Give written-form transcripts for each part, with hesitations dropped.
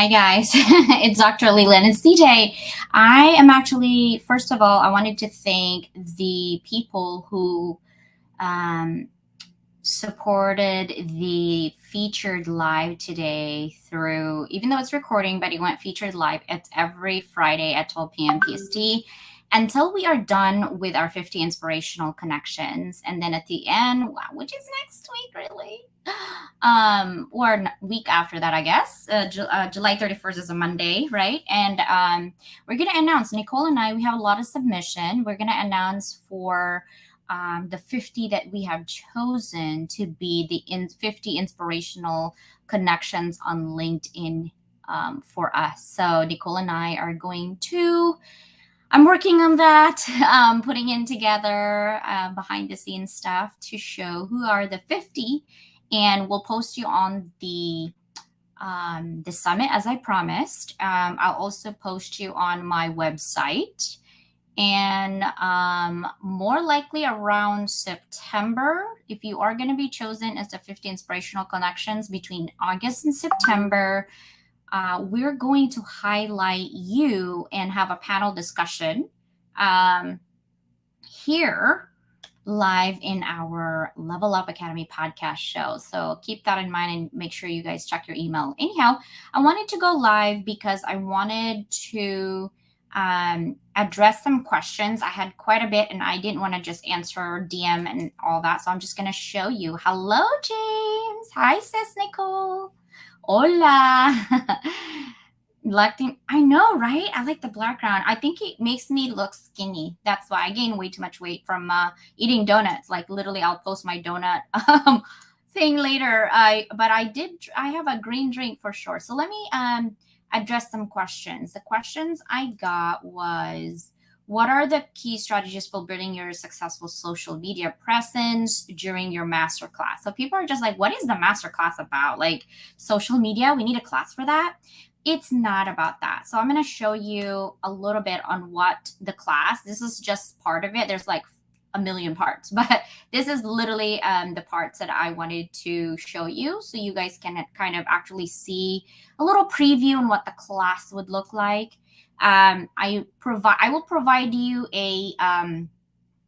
Hi, guys. It's Dr. Leland. It's DJ. I am actually, first of all, I wanted to thank the people who um, supported the featured live today through, even though it's recording, but it went featured live. It's every Friday at 12 p.m. PST until we are done with our 50 inspirational connections. And then at the end, wow, which is next week, really? Or week after that, I guess. July 31st is a Monday, right? And we're going to announce, Nicole and I, we have a lot of submission. We're going to announce for the 50 that we have chosen to be the 50 inspirational connections on LinkedIn for us. So Nicole and I are going to, I'm working on that, putting in together behind the scenes stuff to show who are the 50, and we'll post you on the summit as I promised. I'll also post you on my website, and more likely around September, if you are going to be chosen as the 50 inspirational connections between August and September, we're going to highlight you and have a panel discussion here live in our Level Up Academy podcast show. So keep that in mind and make sure you guys check your email. Anyhow, I wanted to go live because I wanted to address some questions. I had quite a bit and I didn't want to just answer DM and all that. So I'm just going to show you. Hello, James. Hi, sis Nicole. Hola. I know, right? I like the background. I think it makes me look skinny. That's why I gained way too much weight from eating donuts. Like literally, I'll post my donut thing later. I have a green drink for sure. So let me address some questions. The questions I got was, what are the key strategies for building your successful social media presence during your masterclass? So people are just like, what is the masterclass about? Like social media, we need a class for that? It's not about that. So I'm going to show you a little bit on what the class, this is just part of it. There's like a million parts, but this is literally the parts that I wanted to show you so you guys can kind of actually see a little preview on what the class would look like. I will provide you a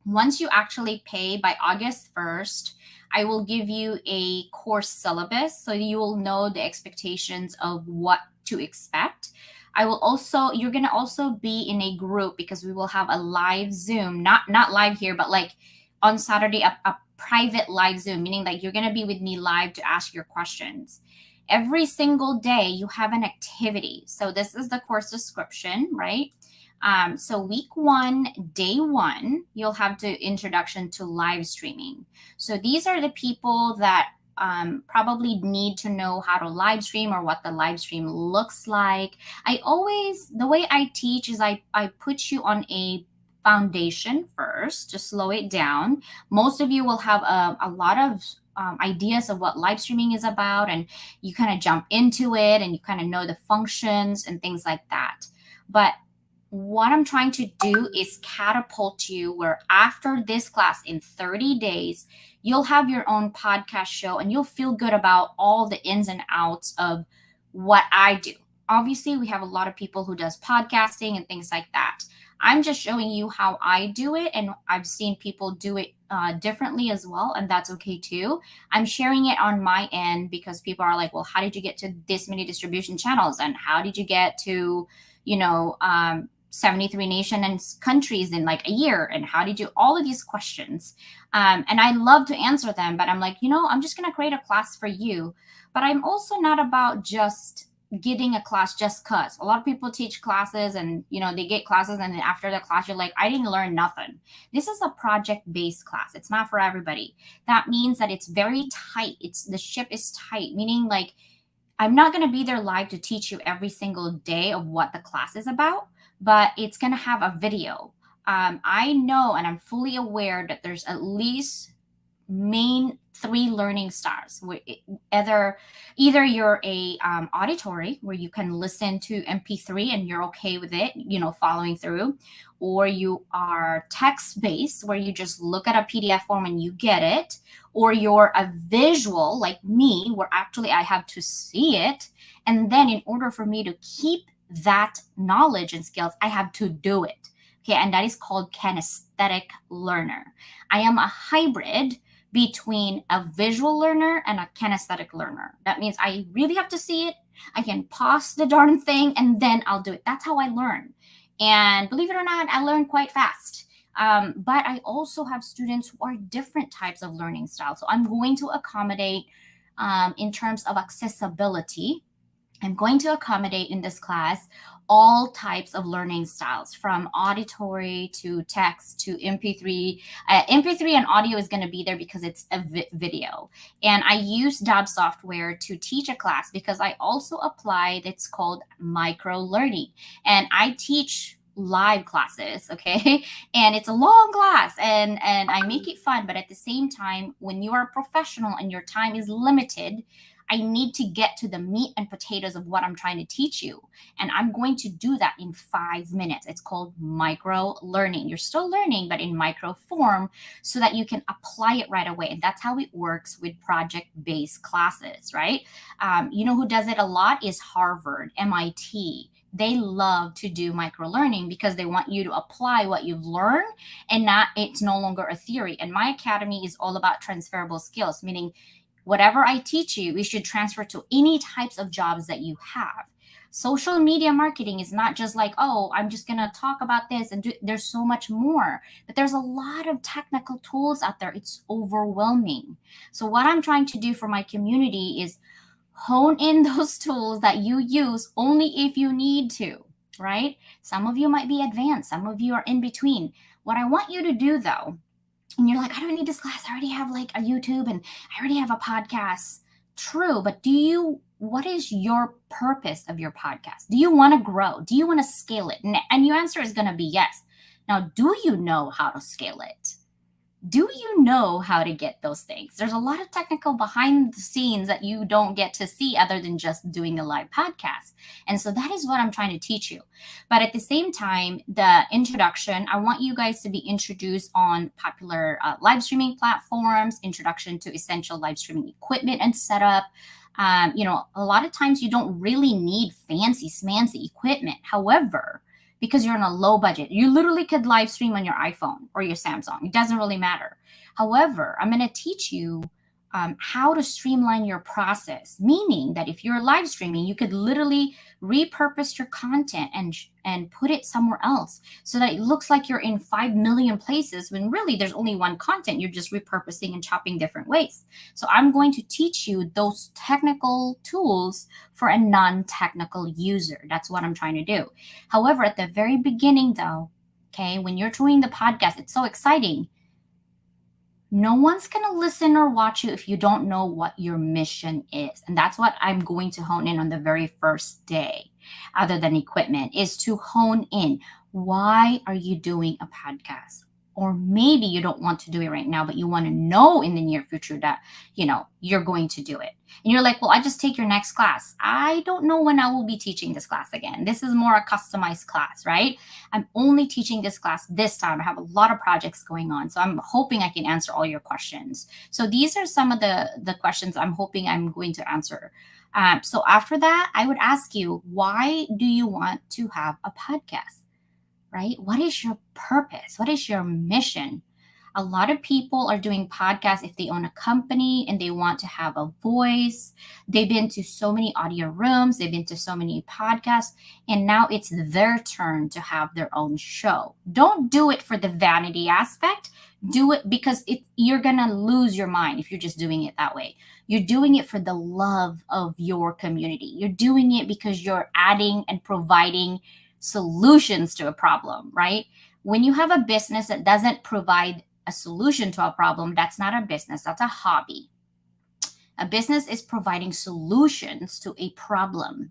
once you actually pay by August 1st, I will give you a course syllabus so you will know the expectations of what to expect. You're going to also be in a group because we will have a live Zoom, not live here, but like on Saturday, a private live Zoom, meaning like you're going to be with me live to ask your questions. Every single day you have an activity. So this is the course description, right? So week 1, day 1, you'll have the introduction to live streaming. So these are the people that probably need to know how to live stream or what the live stream looks like. The way I teach is I put you on a foundation first to slow it down. Most of you will have a lot of ideas of what live streaming is about, and you kind of jump into it and you kind of know the functions and things like that. But what I'm trying to do is catapult you where after this class in 30 days, you'll have your own podcast show and you'll feel good about all the ins and outs of what I do. Obviously, we have a lot of people who does podcasting and things like that. I'm just showing you how I do it, and I've seen people do it differently as well, and that's okay too. I'm sharing it on my end because people are like, well, how did you get to this many distribution channels? And how did you get to, 73 nations and countries in like a year? And how did you, all of these questions. And I love to answer them, but I'm like, I'm just going to create a class for you. But I'm also not about just getting a class just cause. A lot of people teach classes and, they get classes and then after the class, you're like, I didn't learn nothing. This is a project-based class. It's not for everybody. That means that it's very tight. The ship is tight, meaning like, I'm not going to be there live to teach you every single day of what the class is about, but it's going to have a video. I know and I'm fully aware that there's at least main three learning styles. Either you're a auditory where you can listen to MP3 and you're okay with it, following through, or you are text based where you just look at a PDF form and you get it, or you're a visual like me where actually I have to see it, and then in order for me to keep that knowledge and skills, I have to do it. Okay, and that is called kinesthetic learner. I am a hybrid between a visual learner and a kinesthetic learner. That means I really have to see it. I can pause the darn thing and then I'll do it. That's how I learn. And believe it or not, I learn quite fast. But I also have students who are different types of learning styles. So I'm going to accommodate in terms of accessibility. I'm going to accommodate in this class all types of learning styles from auditory to text to MP3. MP3 and audio is going to be there because it's a video. And I use DAB software to teach a class because I also apply it's called micro learning. And I teach live classes, okay? And it's a long class and I make it fun, but at the same time, when you are a professional and your time is limited, I need to get to the meat and potatoes of what I'm trying to teach you. And I'm going to do that in 5 minutes. It's called micro learning. You're still learning, but in micro form so that you can apply it right away. And that's how it works with project based classes, right? You know who does it a lot is Harvard, MIT. They love to do micro learning because they want you to apply what you've learned and not it's no longer a theory. And my academy is all about transferable skills, meaning whatever I teach you, you should transfer to any types of jobs that you have. Social media marketing is not just like, oh, I'm just going to talk about this and there's so much more. But there's a lot of technical tools out there. It's overwhelming. So what I'm trying to do for my community is hone in those tools that you use only if you need to, right? Some of you might be advanced, some of you are in between. What I want you to do though, and you're like, I don't need this class. I already have like a YouTube and I already have a podcast. True, but what is your purpose of your podcast? Do you want to grow? Do you want to scale it? And your answer is going to be yes. Now, do you know how to scale it? Do you know how to get those things? There's a lot of technical behind the scenes that you don't get to see other than just doing a live podcast. And so that is what I'm trying to teach you. But at the same time, the introduction, I want you guys to be introduced on popular live streaming platforms, introduction to essential live streaming equipment and setup. A lot of times you don't really need fancy smancy equipment. However, because you're on a low budget, you literally could live stream on your iPhone or your Samsung. It doesn't really matter. However, I'm going to teach you how to streamline your process, meaning that if you're live streaming, you could literally repurpose your content and put it somewhere else so that it looks like you're in 5 million places when really there's only one content. You're just repurposing and chopping different ways. So I'm going to teach you those technical tools for a non-technical user. That's what I'm trying to do. However, at the very beginning though, okay, when you're doing the podcast, it's so exciting. No one's going to listen or watch you if you don't know what your mission is. And that's what I'm going to hone in on the very first day, other than equipment, is to hone in. Why are you doing a podcast? Or maybe you don't want to do it right now, but you want to know in the near future that, you're going to do it. And you're like, well, I just take your next class. I don't know when I will be teaching this class again. This is more a customized class, right? I'm only teaching this class this time. I have a lot of projects going on. So I'm hoping I can answer all your questions. So these are some of the questions I'm hoping I'm going to answer. So after that, I would ask you, why do you want to have a podcast? Right? What is your purpose? What is your mission? A lot of people are doing podcasts if they own a company and they want to have a voice. They've been to so many audio rooms, they've been to so many podcasts, and now it's their turn to have their own show. Don't do it for the vanity aspect. Do it because you're going to lose your mind if you're just doing it that way. You're doing it for the love of your community. You're doing it because you're adding and providing solutions to a problem, right? When you have a business that doesn't provide a solution to a problem, that's not a business, that's a hobby. A business is providing solutions to a problem,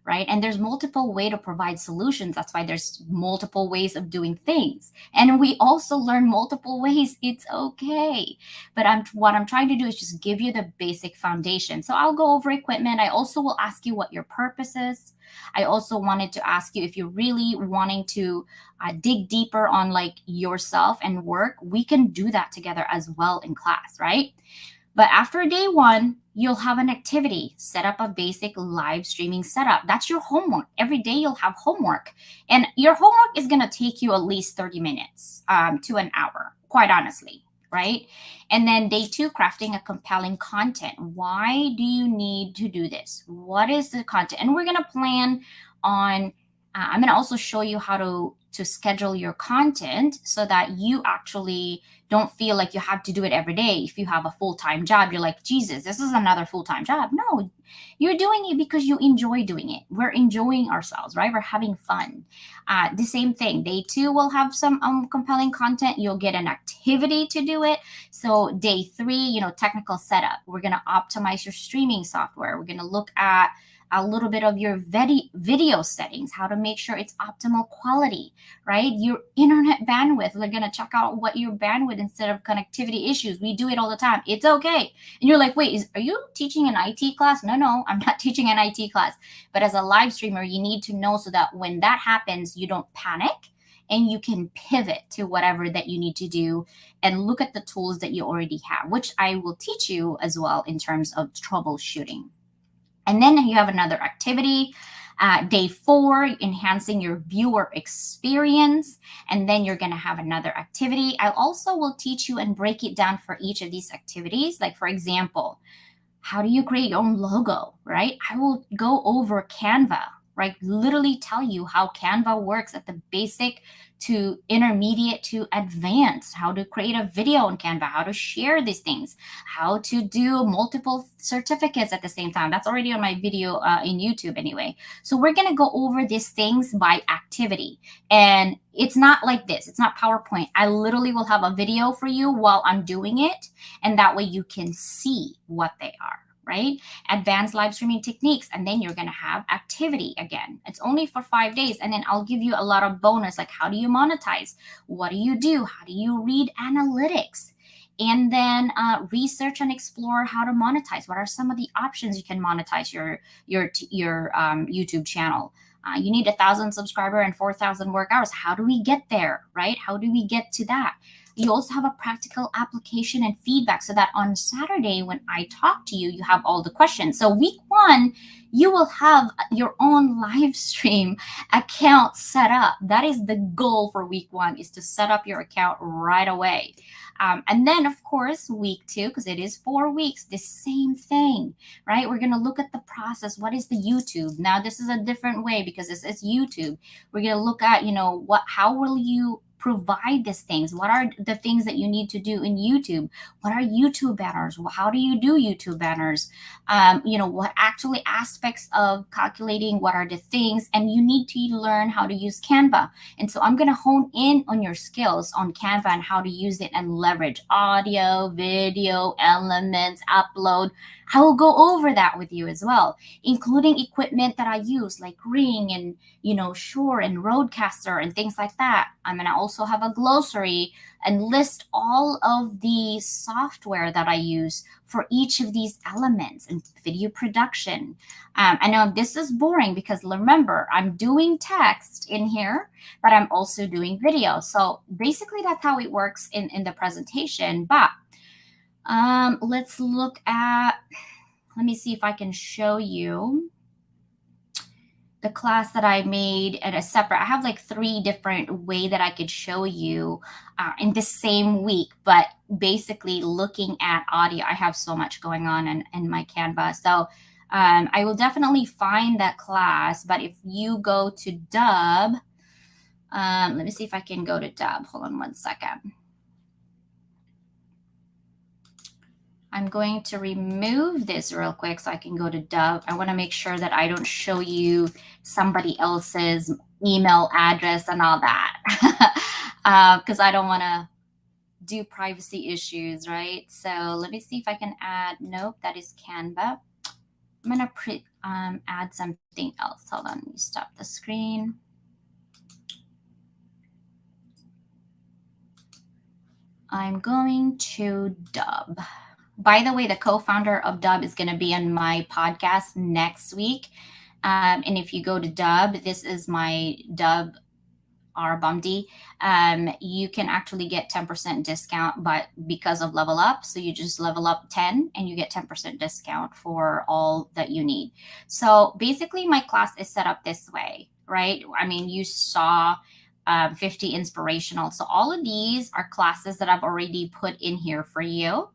right? And there's multiple way to provide solutions. That's why there's multiple ways of doing things. And we also learn multiple ways. It's okay. But what I'm trying to do is just give you the basic foundation. So I'll go over equipment. I also will ask you what your purpose is. I also wanted to ask you if you're really wanting to dig deeper on like yourself and work, we can do that together as well in class, right? But after day one, you'll have an activity, set up a basic live streaming setup. That's your homework. Every day you'll have homework. And your homework is going to take you at least 30 minutes to an hour, quite honestly, right? And then day two, crafting a compelling content. Why do you need to do this? What is the content? And we're going to plan on, I'm going to also show you how to schedule your content so that you actually don't feel like you have to do it every day. If you have a full-time job, you're like, Jesus, this is another full-time job. No, you're doing it because you enjoy doing it. We're enjoying ourselves, right? We're having fun. The same thing. Day two will have some compelling content. You'll get an activity to do it. So day three, technical setup. We're going to optimize your streaming software. We're going to look at a little bit of your video settings, how to make sure it's optimal quality, right? Your internet bandwidth. We're going to check out what your bandwidth instead of connectivity issues. We do it all the time. It's okay. And you're like, wait, are you teaching an IT class? No, I'm not teaching an IT class. But as a live streamer, you need to know so that when that happens, you don't panic and you can pivot to whatever that you need to do and look at the tools that you already have, which I will teach you as well in terms of troubleshooting. And then you have another activity. Day four, enhancing your viewer experience. And then you're going to have another activity. I also will teach you and break it down for each of these activities. Like, for example, how do you create your own logo, right? I will go over Canva, right? Literally tell you how Canva works at the basic to intermediate to advanced, how to create a video on Canva, how to share these things, how to do multiple certificates at the same time. That's already on my video in YouTube anyway. So we're going to go over these things by activity. And it's not like this. It's not PowerPoint. I literally will have a video for you while I'm doing it. And that way you can see what they are, right? Advanced live streaming techniques. And then you're going to have activity again. It's only for 5 days. And then I'll give you a lot of bonus, like how do you monetize? What do you do? How do you read analytics? And then research and explore how to monetize. What are some of the options you can monetize your YouTube channel? You need 1,000 subscriber and 4,000 work hours. How do we get there, right? How do we get to that? You also have a practical application and feedback so that on Saturday when I talk to you, you have all the questions. So week one, you will have your own live stream account set up. That is the goal for week one, is to set up your account right away. And then, of course, week two, because it is 4 weeks, the same thing, right? We're going to look at the process. What is the YouTube? Now, this is a different way because this is YouTube. We're going to look at, how will you provide these things? What are the things that you need to do in YouTube? What are YouTube banners? How do you do YouTube banners? What actually aspects of calculating, what are the things? And you need to learn how to use Canva. And so I'm going to hone in on your skills on Canva and how to use it and leverage audio, video, elements, upload. I will go over that with you as well, including equipment that I use like Ring and, Shure and Rodecaster and things like that. I'm going to also have a glossary and list all of the software that I use for each of these elements and video production. I know this is boring because remember, I'm doing text in here, but I'm also doing video. So basically that's how it works in the presentation. But let's look at, let me see if I can show you the class that I made at a separate, I have like 3 different way that I could show you in the same week, but basically looking at audio, I have so much going on in my Canva. So I will definitely find that class, but if you go to Dub, let me see if I can go to Dub. Hold on one second. I'm going to remove this real quick so I can go to Dub. I want to make sure that I don't show you somebody else's email address and all that because I don't want to do privacy issues, right? So let me see if I can add. Nope, that is Canva. I'm gonna add something else. Hold on, let me stop the screen. I'm going to Dub. By the way, the co-founder of Dub is going to be on my podcast next week. And if you go to Dub, this is my Dub R Bumdy. You can actually get 10% discount, but because of Level Up, so you just level up 10 and you get 10% discount for all that you need. So basically, my class is set up this way, right? I mean, you saw 50 inspirational. So all of these are classes that I've already put in here for you.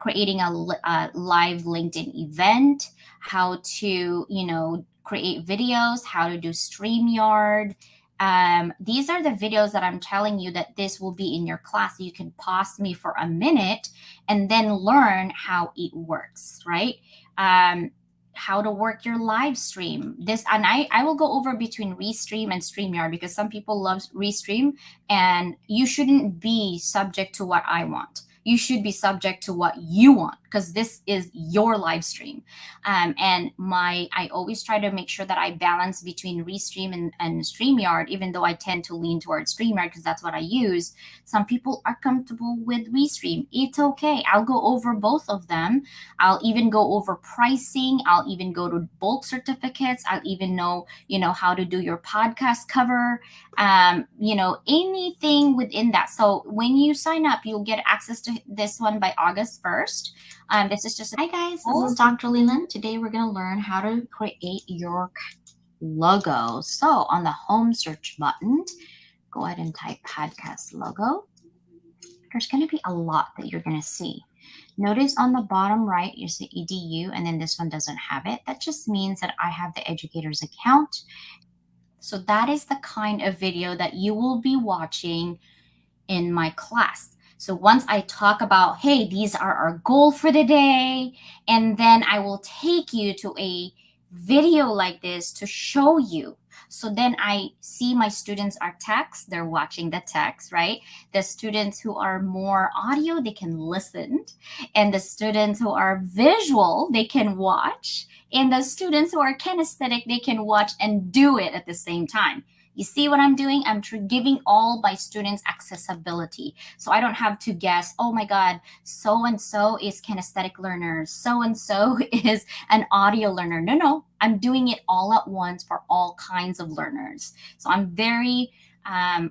Creating a live LinkedIn event, how to, create videos, how to do StreamYard. These are the videos that I'm telling you that this will be in your class. You can pause me for a minute and then learn how it works, right? How to work your live stream. This, and I will go over between Restream and StreamYard because some people love Restream, and you shouldn't be subject to what I want. You should be subject to what you want because this is your live stream. And I always try to make sure that I balance between Restream and StreamYard, even though I tend to lean towards StreamYard because that's what I use. Some people are comfortable with Restream. It's okay. I'll go over both of them. I'll even go over pricing. I'll even go to bulk certificates. I'll even know, how to do your podcast cover, anything within that. So when you sign up, you'll get access to this one by August 1st. This is just, hi guys, this is Dr. Leland. Today we're going to learn how to create your logo. So on the home search button, go ahead and type podcast logo. There's going to be a lot that you're going to see. Notice on the bottom right, you see EDU, and then this one doesn't have it. That just means that I have the educator's account. So that is the kind of video that you will be watching in my class. So once I talk about, hey, these are our goal for the day, and then I will take you to a video like this to show you. So then I see my students are text, they're watching the text, right? The students who are more audio, they can listen. And the students who are visual, they can watch. And the students who are kinesthetic, they can watch and do it at the same time. You see what I'm doing? I'm giving all my students accessibility. So I don't have to guess, oh my God, so-and-so is kinesthetic learner. So-and-so is an audio learner. No, I'm doing it all at once for all kinds of learners. So I'm very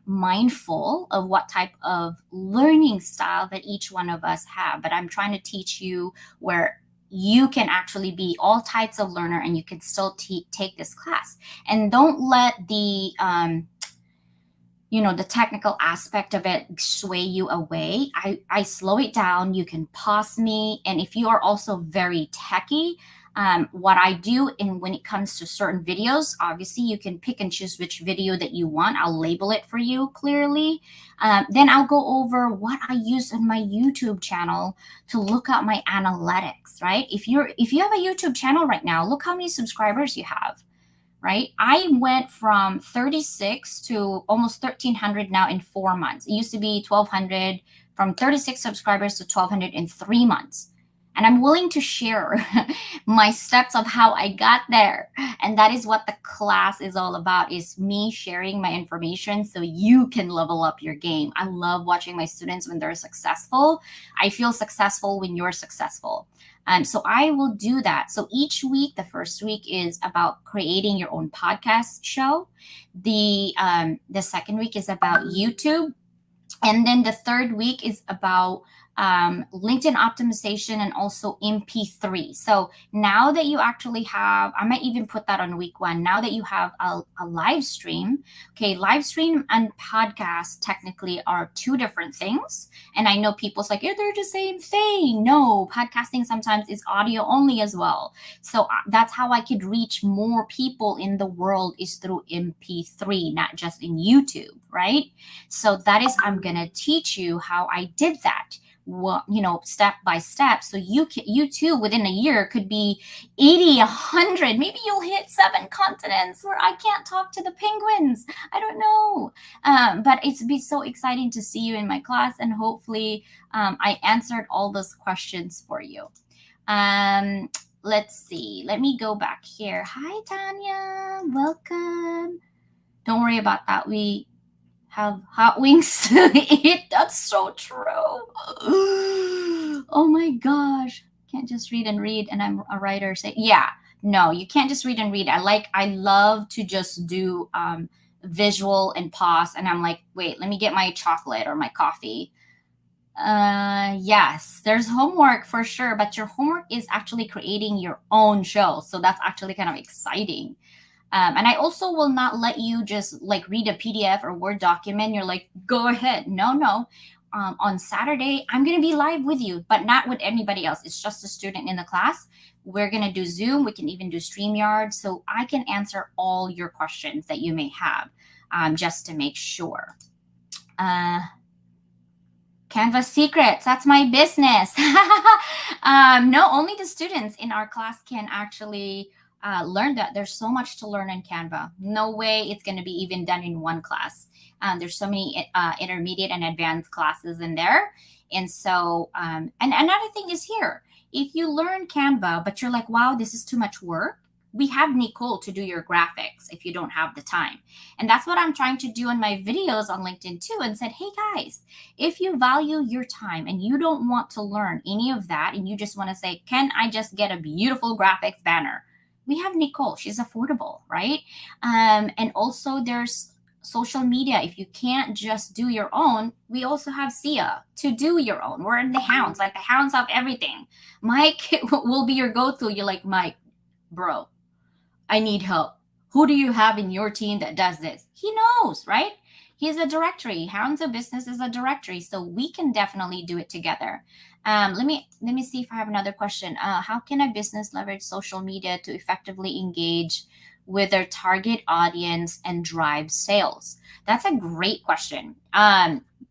mindful of what type of learning style that each one of us have. But I'm trying to teach you where you can actually be all types of learner and you can still take this class. And don't let the the technical aspect of it sway you away. I slow it down. You can pause me. And if you are also very techy, what I do when it comes to certain videos, obviously you can pick and choose which video that you want. I'll label it for you clearly. Then I'll go over what I use on my YouTube channel to look at my analytics, right? If you have a YouTube channel right now, look how many subscribers you have, right? I went from 36 to almost 1,300 now in 4 months. It used to be 1,200, from 36 subscribers to 1,200 in 3 months. And I'm willing to share my steps of how I got there. And that is what the class is all about, is me sharing my information so you can level up your game. I love watching my students when they're successful. I feel successful when you're successful. So I will do that. So each week, the first week is about creating your own podcast show. The second week is about YouTube. And then the third week is about LinkedIn optimization and also MP3. So now that you actually have, I might even put that on week 1. Now that you have a live stream, okay, live stream and podcast technically are 2 different things. And I know people's like, yeah, they're the same thing. No, podcasting sometimes is audio only as well. So that's how I could reach more people in the world, is through MP3, not just in YouTube, right? So that is, I'm going to teach you how I did that. step by step. So you too, within a year, could be 80, 100. Maybe you'll hit 7 continents where I can't talk to the penguins. I don't know. But it's be so exciting to see you in my class, and hopefully I answered all those questions for you. Um, let's see. Let me go back here. Hi, Tanya. Welcome. Don't worry about that. We have hot wings to eat. That's so true. Oh my gosh. Can't just read and read. And I'm a writer. Say, yeah, no, you can't just read and read. I love to just do visual and pause. And I'm like, wait, let me get my chocolate or my coffee. Yes, there's homework for sure, but your homework is actually creating your own show. So that's actually kind of exciting. And I also will not let you just like read a PDF or Word document. You're like, go ahead. No, no. On Saturday, I'm going to be live with you, but not with anybody else. It's just a student in the class. We're going to do Zoom. We can even do StreamYard. So I can answer all your questions that you may have, just to make sure. Canva secrets. That's my business. No, only the students in our class can actually learn that. There's so much to learn in Canva. No way it's going to be even done in one class. There's so many intermediate and advanced classes in there. And so, and another thing is here, if you learn Canva, but you're like, wow, this is too much work, we have Nicole to do your graphics if you don't have the time. And that's what I'm trying to do in my videos on LinkedIn too, and said, hey guys, if you value your time and you don't want to learn any of that, and you just want to say, can I just get a beautiful graphics banner? We have Nicole. She's affordable, right? And also there's social media. If you can't just do your own, we also have Sia to do your own. We're in the hounds, like the hounds of everything. Mike will be your go-to. You're like, Mike, bro, I need help. Who do you have in your team that does this? He knows, right? He's a directory. Hounds of Business is a directory, so we can definitely do it together. Let me see if I have another question. How can a business leverage social media to effectively engage with their target audience and drive sales? That's a great question.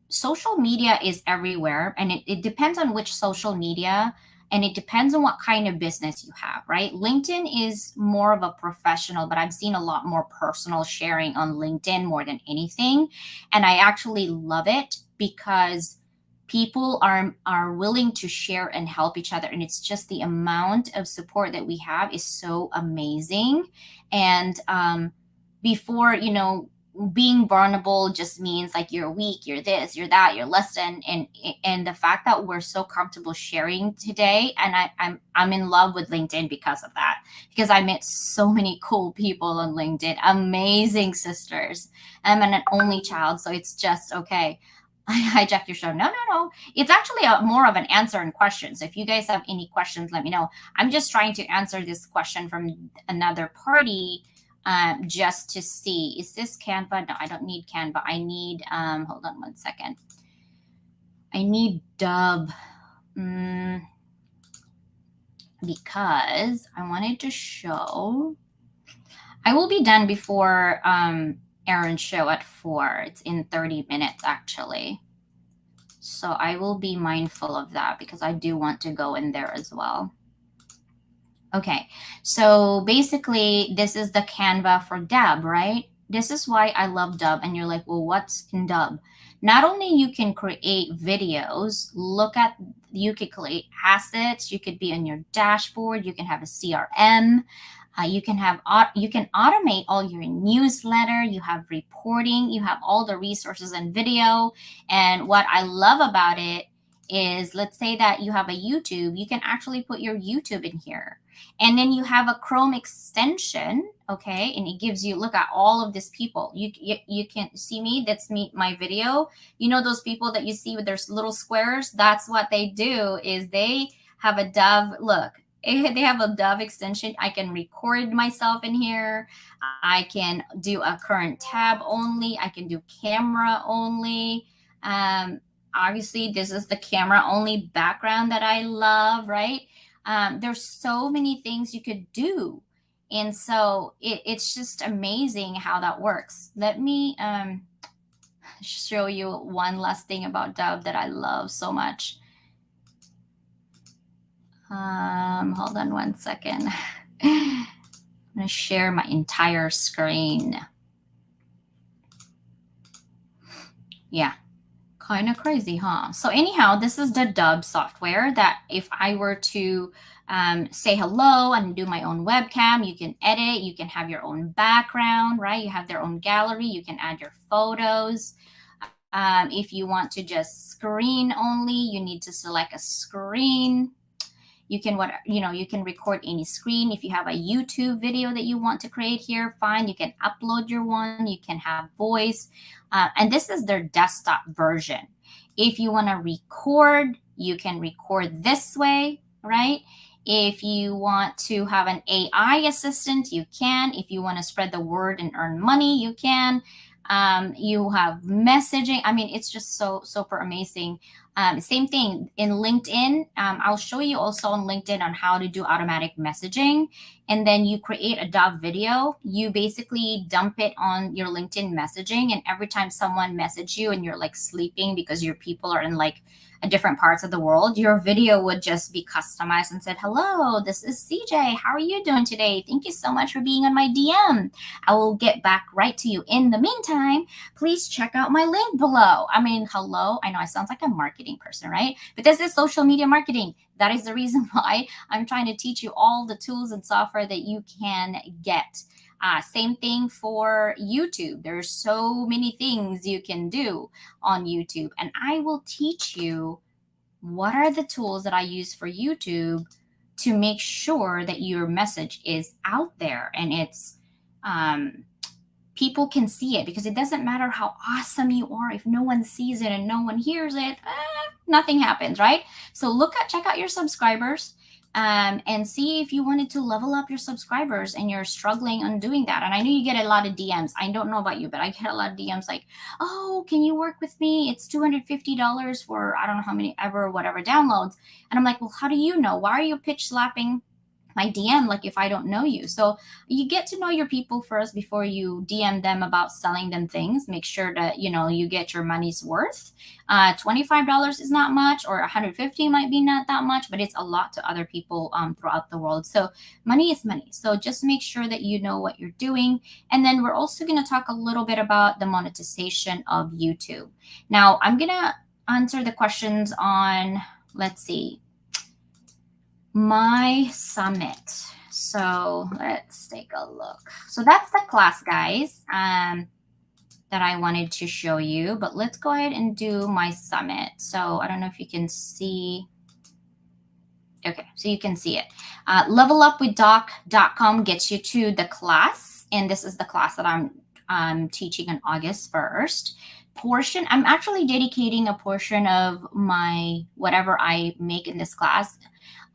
Social media is everywhere, and it depends on which social media, and it depends on what kind of business you have, right? LinkedIn is more of a professional, but I've seen a lot more personal sharing on LinkedIn more than anything. And I actually love it because people are willing to share and help each other, and it's just the amount of support that we have is so amazing. And before, being vulnerable just means like you're weak, you're this, you're that, you're less than, and the fact that we're so comfortable sharing today, and I'm in love with LinkedIn because of that, because I met so many cool people on LinkedIn, amazing sisters. I'm an only child, so it's just okay. I hijacked your show. No, no, no. It's actually more of an answer and question. So if you guys have any questions, let me know. I'm just trying to answer this question from another party, just to see, is this Canva? No, I don't need Canva. I need, hold on one second. I need Dub, because I wanted to show, I will be done before Aaron's show at 4. It's in 30 minutes actually. So I will be mindful of that because I do want to go in there as well. Okay, so basically this is the Canva for Dub, right? This is why I love Dub. And you're like, well, what's in Dub? Not only you can create videos, you could create assets, you could be on your dashboard, you can have a CRM, you can automate all your newsletter, you have reporting, you have all the resources and video. And what I love about it is, let's say that you have a YouTube, you can actually put your YouTube in here. And then you have a Chrome extension, okay? And it gives you, look at all of these people. You can see me, that's me, my video. You know those people that you see with their little squares? That's what they do, is they have a Dove, look, they have a Dove extension. I can record myself in here. I can do a current tab only. I can do camera only. Obviously, this is the camera only background that I love, right? There's so many things you could do. And so it's just amazing how that works. Let me show you one last thing about Dub that I love so much. Hold on one second. I'm going to share my entire screen. Yeah, kind of crazy, huh? So anyhow, this is the Dub software that if I were to say hello and do my own webcam, you can edit, you can have your own background, right? You have their own gallery, you can add your photos. If you want to just screen only, you need to select a screen. You can you can record any screen. If you have a YouTube video that you want to create here, fine, you can upload your one. You can have voice, and this is their desktop version. If you want to record, you can record this way, right? If you want to have an AI assistant, you can. If you want to spread the word and earn money, you can. You have messaging. I mean, it's just so super amazing. Same thing in LinkedIn. I'll show you also on LinkedIn on how to do automatic messaging. And then you create a Dove video. You basically dump it on your LinkedIn messaging. And every time someone message you and you're like sleeping because your people are in like a different parts of the world, your video would just be customized and said, "Hello, this is CJ. How are you doing today? Thank you so much for being on my DM. I will get back right to you. In the meantime, please check out my link below." I mean, hello. I know I sound like a marketing person, right? But this is social media marketing. That is the reason why I'm trying to teach you all the tools and software that you can get. Same thing for YouTube. There's so many things you can do on YouTube, and I will teach you what are the tools that I use for YouTube to make sure that your message is out there and it's um, people can see it, because it doesn't matter how awesome you are if no one sees it and no one hears it, nothing happens, right? So check out your subscribers, and see if you wanted to level up your subscribers and you're struggling on doing that. And I know you get a lot of DMs. I don't know about you, but I get a lot of DMs like, "Oh, can you work with me? It's $250 for I don't know how many ever whatever downloads." And I'm like, "Well, how do you know? Why are you pitch slapping my DM like if I don't know you?" So you get to know your people first before you DM them about selling them things. Make sure that you get your money's worth. $25 is not much, or 150 might be not that much, but it's a lot to other people throughout the world. So money is money. So just make sure that you know what you're doing. And then we're also going to talk a little bit about the monetization of YouTube. Now I'm going to answer the questions on, let's see, my summit. So let's take a look. So that's the class, guys, that I wanted to show you. But let's go ahead and do my summit. So I don't know if you can see. Okay, so you can see it. Levelupwithdoc.com gets you to the class. And this is the class that I'm teaching on August 1st. I'm actually dedicating a portion of my whatever I make in this class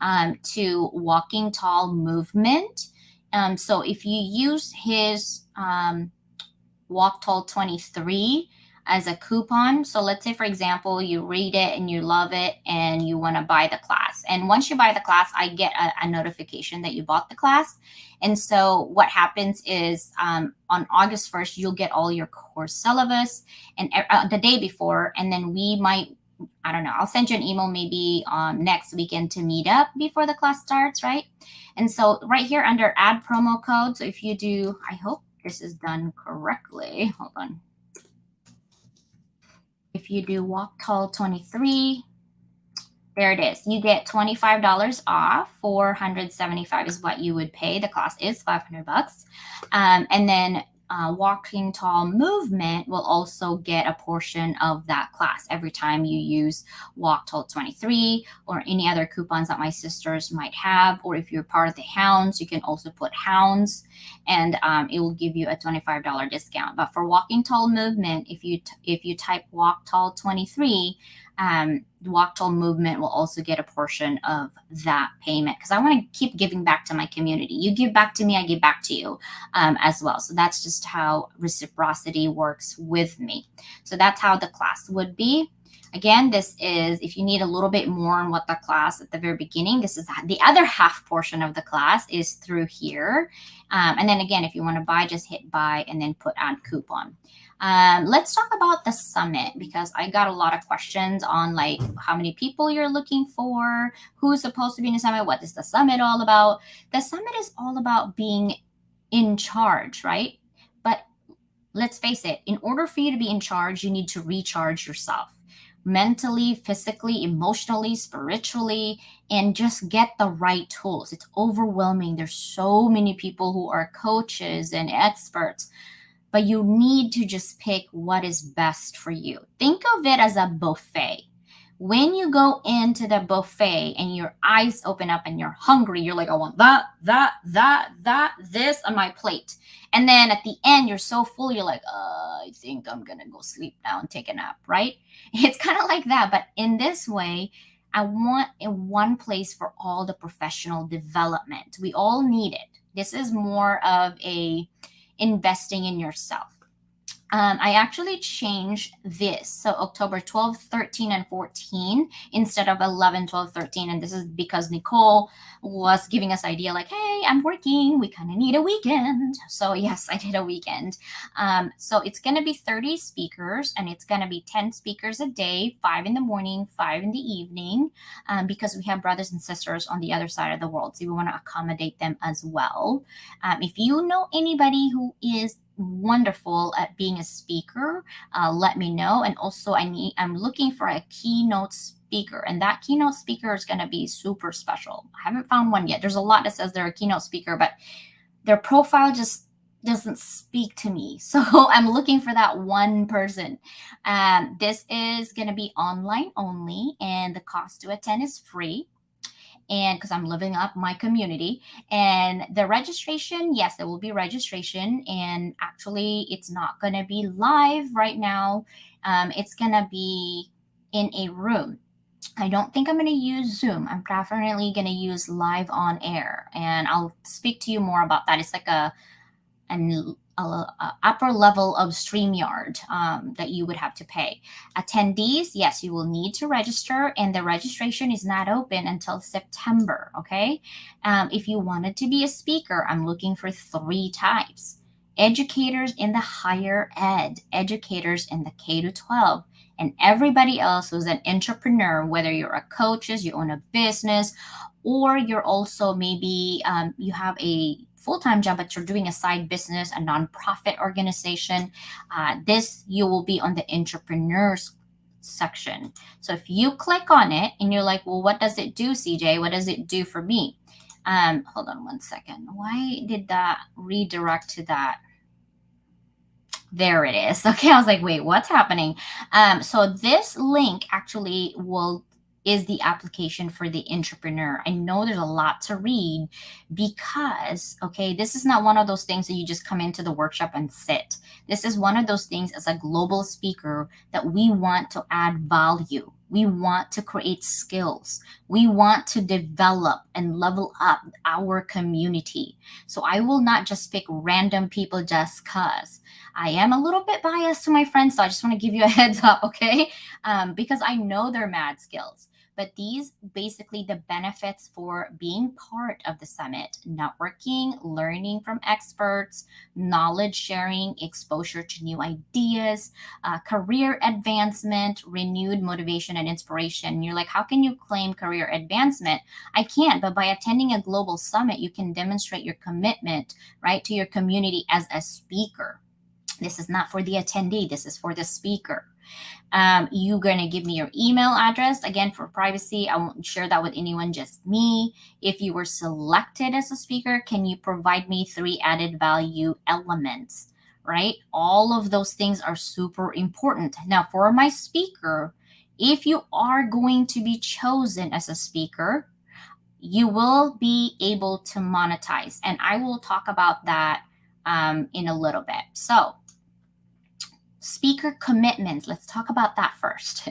to Walking Tall movement. So if you use his Walk Tall 23 as a coupon, so let's say, for example, you read it and you love it and you want to buy the class. And once you buy the class, I get a notification that you bought the class. And so what happens is on August 1st, you'll get all your course syllabus and the day before, and then we might, I don't know, I'll send you an email maybe next weekend to meet up before the class starts, right? And so right here under add promo code, so if you do, I hope this is done correctly. Hold on. If you do Walk Tall 23, there it is. You get $25 off. $475 is what you would pay. The class is $500. And then Walking Tall movement will also get a portion of that class every time you use Walk Tall 23 or any other coupons that my sisters might have. Or if you're part of the Hounds, you can also put Hounds, and it will give you a $25 discount. But for Walking Tall movement, if you type Walk Tall 23, Walk Tall movement will also get a portion of that payment, because I want to keep giving back to my community. You give back to me, I give back to you as well. So that's just how reciprocity works with me. So that's how the class would be. Again, this is, if you need a little bit more on what the class at the very beginning, this is the other half portion of the class is through here. And then again, if you want to buy, just hit buy and then put add coupon. Let's talk about the summit, because I got a lot of questions on like how many people you're looking for, who's supposed to be in the summit, what is the summit all about. The summit is all about being in charge, right? But let's face it, in order for you to be in charge, you need to recharge yourself mentally, physically, emotionally, spiritually, and just get the right tools. It's overwhelming. There's so many people who are coaches and experts, but you need to just pick what is best for you. Think of it as a buffet. When you go into the buffet and your eyes open up and you're hungry, you're like, I want this on my plate. And then at the end, you're so full, you're like, I think I'm going to go sleep now and take a nap, right? It's kind of like that. But in this way, I want in one place for all the professional development. We all need it. This is more of a investing in yourself. I actually changed this. So October 12, 13, and 14 instead of 11, 12, 13. And this is because Nicole was giving us idea like, hey, I'm working. We kind of need a weekend. So yes, I did a weekend. So it's going to be 30 speakers, and it's going to be 10 speakers a day, 5 in the morning, 5 in the evening, because we have brothers and sisters on the other side of the world. So we want to accommodate them as well. If you know anybody who is wonderful at being a speaker, let me know. And also I'm looking for a keynote speaker, and that keynote speaker is going to be super special. I haven't found one yet. There's a lot that says they're a keynote speaker, but their profile just doesn't speak to me. So I'm looking for that one person. This is going to be online only, and the cost to attend is free. And because I'm living up my community, and the registration, yes, there will be registration, and actually it's not going to be live right now. It's going to be in a room. I don't think I'm going to use Zoom. I'm definitely going to use live on air, and I'll speak to you more about that. It's like an upper level of StreamYard that you would have to pay. Attendees, yes, you will need to register, and the registration is not open until September. Okay. If you wanted to be a speaker, I'm looking for 3 types: educators in the higher ed, educators in the K to 12, and everybody else who's an entrepreneur, whether you're a coach, you own a business, or you're also maybe you have a full-time job, but you're doing a side business, a nonprofit organization. This, you will be on the entrepreneurs section. So if you click on it and you're like, well, what does it do, CJ? What does it do for me? Hold on one second. Why did that redirect to that? There it is. Okay, I was like, wait, what's happening? So this link actually is the application for the entrepreneur. I know there's a lot to read because, okay, this is not one of those things that you just come into the workshop and sit. This is one of those things as a global speaker that we want to add value. We want to create skills. We want to develop and level up our community. So I will not just pick random people just because. I am a little bit biased to my friends, so I just want to give you a heads up, okay? Because I know they're mad skills. But these basically the benefits for being part of the summit: networking, learning from experts, knowledge sharing, exposure to new ideas, career advancement, renewed motivation and inspiration. You're like, how can you claim career advancement? I can't, but by attending a global summit, you can demonstrate your commitment, right, to your community as a speaker. This is not for the attendee, this is for the speaker. You're going to give me your email address. Again, for privacy, I won't share that with anyone, just me. If you were selected as a speaker, can you provide me 3 added value elements, right? All of those things are super important. Now, for my speaker, if you are going to be chosen as a speaker, you will be able to monetize. And I will talk about that in a little bit. So, speaker commitments, let's talk about that first.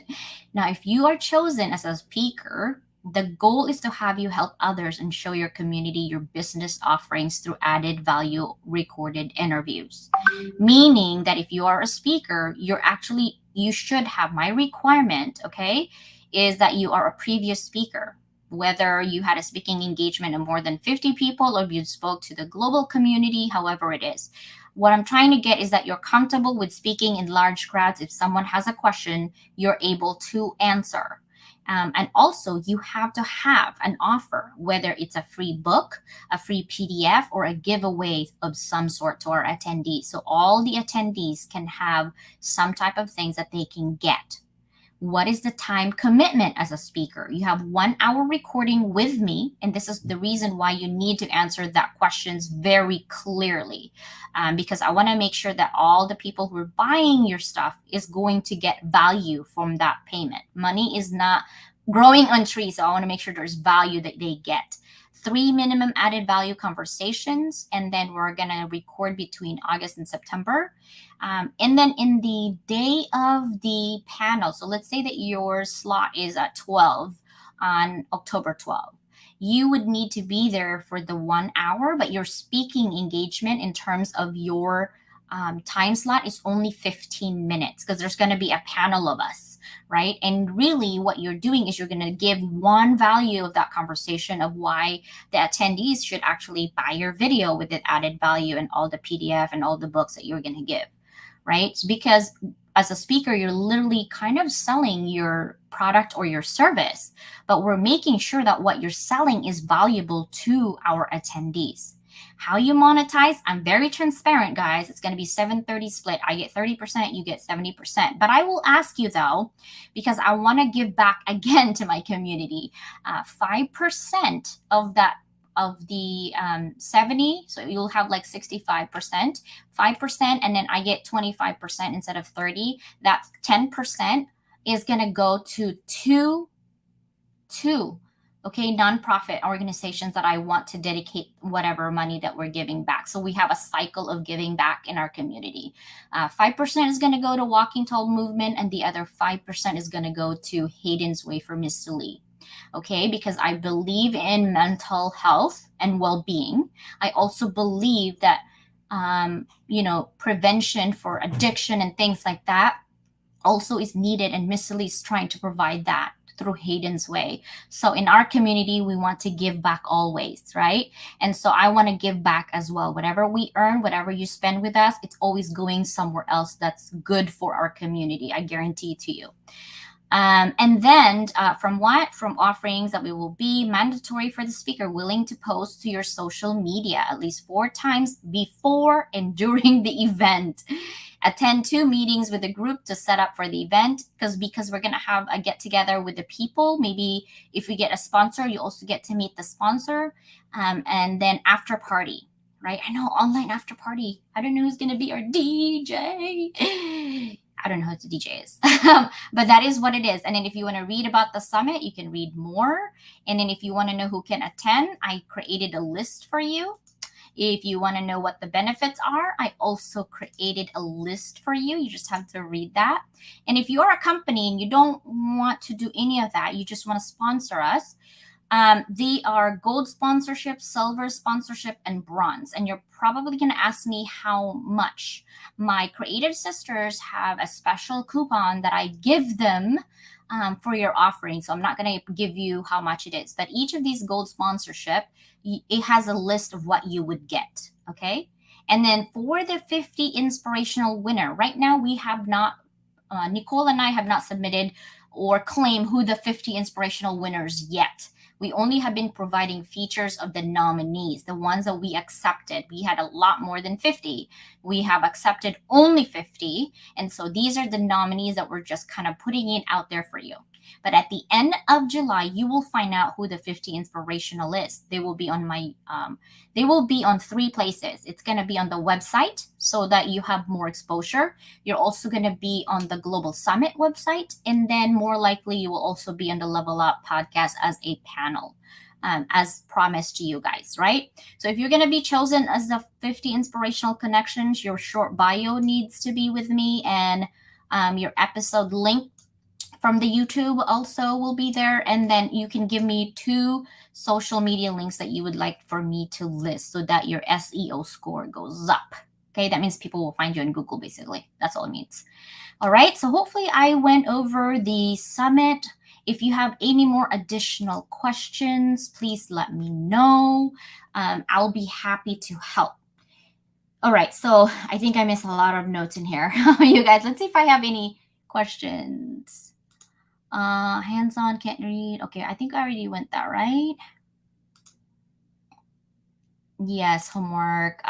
Now, if you are chosen as a speaker, the goal is to have you help others and show your community your business offerings through added value recorded interviews. Meaning that if you are a speaker, you're actually you should have, my requirement, okay, is that you are a previous speaker. Whether you had a speaking engagement of more than 50 people or you spoke to the global community, however it is. What I'm trying to get is that you're comfortable with speaking in large crowds. If someone has a question, you're able to answer. And also, you have to have an offer, whether it's a free book, a free PDF, or a giveaway of some sort to our attendees. So all the attendees can have some type of things that they can get. What is the time commitment as a speaker? You have 1 hour recording with me, and this is the reason why you need to answer that questions very clearly, because I want to make sure that all the people who are buying your stuff is going to get value from that payment. Money is not growing on trees, so I want to make sure there's value that they get. 3 minimum added value conversations, and then we're going to record between August and September. And then in the day of the panel, so let's say that your slot is at 12 on October 12th. You would need to be there for the 1 hour, but your speaking engagement in terms of your time slot is only 15 minutes because there's going to be a panel of us, right? And really, what you're doing is you're going to give one value of that conversation of why the attendees should actually buy your video with the added value and all the PDF and all the books that you're going to give, right? Because as a speaker, you're literally kind of selling your product or your service, but we're making sure that what you're selling is valuable to our attendees. How you monetize, I'm very transparent, guys. It's going to be 70-30 split. I get 30%, you get 70%. But I will ask you, though, because I want to give back again to my community, 5% of that of the 70, so you'll have like 65%, 5%, and then I get 25% instead of 30. That 10% is going to go to two nonprofit organizations that I want to dedicate whatever money that we're giving back. So we have a cycle of giving back in our community. 5% is going to go to Walking Tall Movement, and the other 5% is going to go to Hayden's Way for Miss Lee. Okay, because I believe in mental health and well-being. I also believe that prevention for addiction and things like that also is needed, and Miss Lee is trying to provide that through Hayden's Way. So in our community, we want to give back always, right? And so I want to give back as well. Whatever we earn, whatever you spend with us, it's always going somewhere else that's good for our community. I guarantee to you. And then from offerings that we will be mandatory for the speaker, willing to post to your social media at least 4 times before and during the event. Attend 2 meetings with the group to set up for the event, because we're going to have a get together with the people. Maybe if we get a sponsor, you also get to meet the sponsor. And then after party, right? I know, online after party. I don't know who's going to be our DJ. I don't know who the DJ is, but that is what it is. And then if you want to read about the summit, you can read more. And then if you want to know who can attend, I created a list for you. If you want to know what the benefits are, I also created a list for you. You just have to read that. And if you are a company and you don't want to do any of that, you just want to sponsor us, they are gold sponsorship, silver sponsorship, and bronze. And you're probably going to ask me how much. My creative sisters have a special coupon that I give them for your offering. So I'm not going to give you how much it is, but each of these gold sponsorship, it has a list of what you would get. Okay. And then for the 50 inspirational winner, right now we have not, Nicole and I have not submitted or claimed who the 50 inspirational winners yet. We only have been providing features of the nominees, the ones that we accepted. We had a lot more than 50. We have accepted only 50. And so these are the nominees that we're just kind of putting it out there for you. But at the end of July, you will find out who the 50 inspirational is. They will be on they will be on 3 places. It's going to be on the website so that you have more exposure. You're also going to be on the Global Summit website. And then more likely, you will also be on the Level Up podcast as a panel, as promised to you guys, right? So if you're going to be chosen as the 50 inspirational connections, your short bio needs to be with me, and your episode link from the YouTube also will be there. And then you can give me 2 social media links that you would like for me to list so that your SEO score goes up. Okay, that means people will find you on Google, basically. That's all it means. All right, so hopefully I went over the summit. If you have any more additional questions, please let me know. I'll be happy to help. All right, so I think I missed a lot of notes in here. You guys, let's see if I have any questions. Hands on, can't read. Okay, I think I already went that, right? Yes, homework.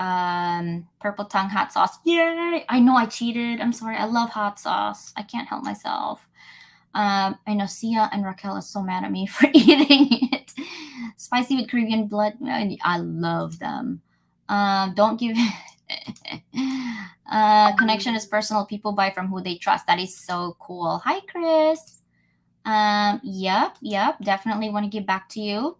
Purple tongue hot sauce. Yay! I know I cheated. I'm sorry. I love hot sauce. I can't help myself. I know Sia and Raquel are so mad at me for eating it. Spicy with Caribbean blood. I love them. Don't give. Connection is personal. People buy from who they trust. That is so cool. Hi, Chris. Yep. Definitely want to give back to you.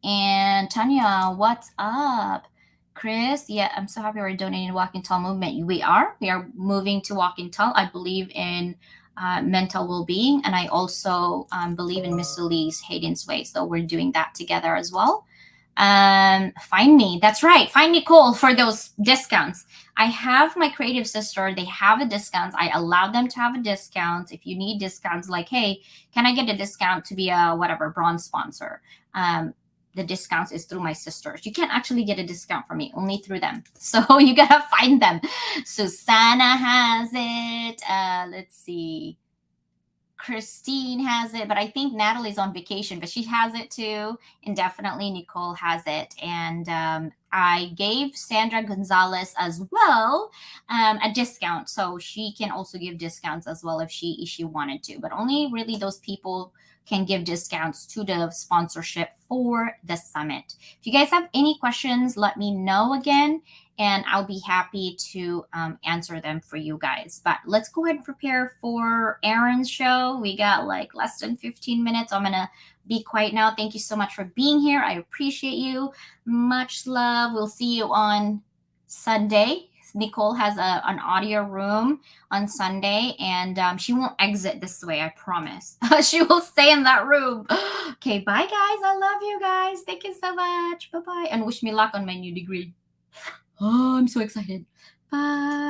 And Tanya, what's up? Chris, yeah, I'm so happy we're donating to Walk and Tall movement. We are. We are moving to Walk and Tall. I believe in mental well-being, and I also believe in Miss Elise Hayden's way. So we're doing that together as well. Find me. That's right. Find Nicole for those discounts. I have my creative sister. They have a discount. I allow them to have a discount. If you need discounts, like, hey, can I get a discount to be a whatever bronze sponsor? The discounts is through my sisters. You can't actually get a discount from me, only through them. So you gotta find them. Susanna has it. Let's see. Christine has it, but I think Natalie's on vacation, but she has it too. And definitely Nicole has it. And I gave Sandra Gonzalez as well a discount. So she can also give discounts as well if she wanted to. But only really those people can give discounts to the sponsorship for the summit. If you guys have any questions, let me know again and I'll be happy to answer them for you guys. But let's go ahead and prepare for Aaron's show. We got like less than 15 minutes. I'm going to be quiet now. Thank you so much for being here. I appreciate you. Much love. We'll see you on Sunday. Nicole has an audio room on Sunday, and she won't exit this way, I promise. She will stay in that room. Okay, bye, guys. I love you guys. Thank you so much. Bye-bye. And wish me luck on my new degree. Oh, I'm so excited. Bye.